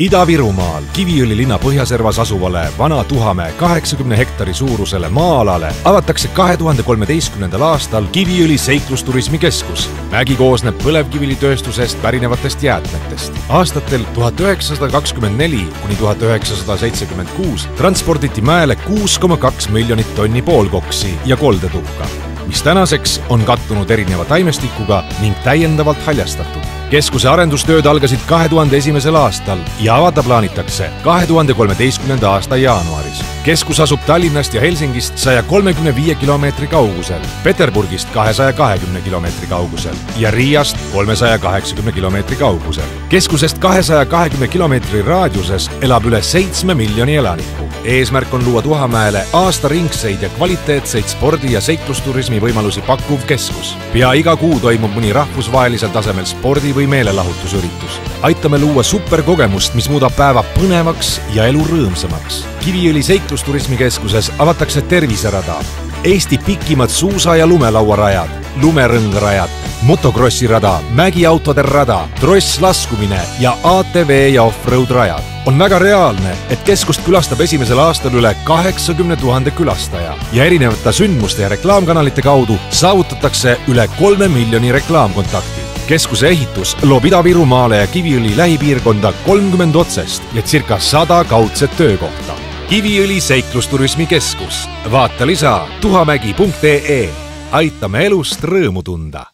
Ida-Virumaal Kiviõli linna põhjaservas asuvale vana Tuhamäe 80 hektari suurusele maa-alale avatakse 2013. aastal Kiviõli seiklusturismi keskus. Mägi koosneb põlevkivilitööstusest pärinevatest jäätmetest. Aastatel 1924 kuni 1976 transporditi mäele 6,2 miljonit tonni poolkoksi ja koldetuhka, mis tänaseks on kattunud erineva taimestikuga ning täiendavalt haljastatud. Keskuse arendustööd algasid 2001. aastal ja avada plaanitakse 2013. aasta jaanuaris. Keskus asub Tallinnast ja Helsingist 135 kilomeetri kaugusel, Peterburgist 220 kilomeetri kaugusel ja Riiast 380 kilomeetri kaugusel. Keskusest 220 kilomeetri raadiuses elab üle 7 miljoni elaniku. Eesmärk on luua Tuhamäele aastaringseid ja kvaliteetseid spordi- ja seiklusturismi võimalusi pakkuv keskus. Pea iga kuu toimub mõni rahvusvahelisel tasemel spordi- või meelelahutusüritus. Aitame luua superkogemust, mis muudab päeva põnevaks ja elu rõõmsamaks. Kiviõli seiklusturismi keskuses avatakse terviserada, Eesti pikimad suusa- ja lumelauarajad, lumerõngarajad, motokrossirada, mägiautode rada, trosslaskumine ja ATV ja off-road rajad. On väga reaalne, et keskust külastab esimesel aastal üle 80 000 külastaja ja erinevate sündmuste ja reklaamkanalite kaudu saavutatakse üle 3 miljoni reklaamkontakti. Keskuse ehitus loob Ida-Virumaale ja Kiviõli lähipiirkonda 30 otsest ja circa 100 kaudset töökohta. Kiviõli seiklusturismi keskus. Vaata lisa tuhamägi.ee. Aitame elust rõõmu tunda.